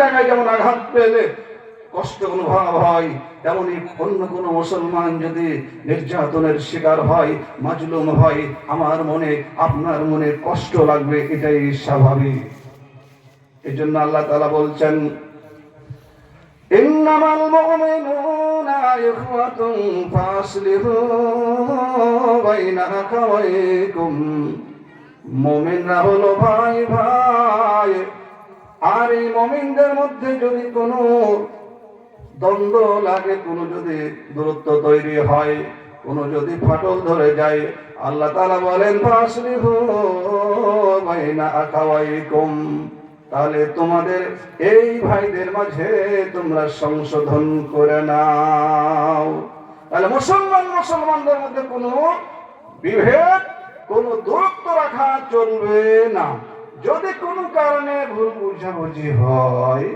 জায়গায় যেমন আঘাত পেলে কষ্ট অনুভব হয়, তেমনি অন্য কোনো মুসলমান যদি নির্যাতনের শিকার হয়, মাজলুম হয়, আমার মনে আপনার মনে কষ্ট লাগবে, এটাই স্বাভাবিক। এই জন্য আল্লাহ তাআলা বলছেন, ইন্নামাল মুমিনুনা ইখওয়াতুন ফাসলিহু বাইনা আখাওয়াইকুম। মুমিনরা হলো ভাই ভাই, আর এই মুমিনদের মধ্যে যদি কোনো দ্বন্দ্ব লাগে, কোনো যদি দূরত্ব তৈরি হয়, কোনো যদি ফাটল ধরে যায়, আল্লাহ তাআলা বলেন ফাসলিহু বাইনা আখাওয়াইকুম, তাহলে তোমাদের এই ভাইদের মাঝে তোমরা সংশোধন করে নাও। তাহলে মুসলমানদের মধ্যে কোনো বিভেদ, কোনো দূরত্ব রাখা চলবে না। যদি কোনো কারণে ভুল বুঝাবুঝি হয়,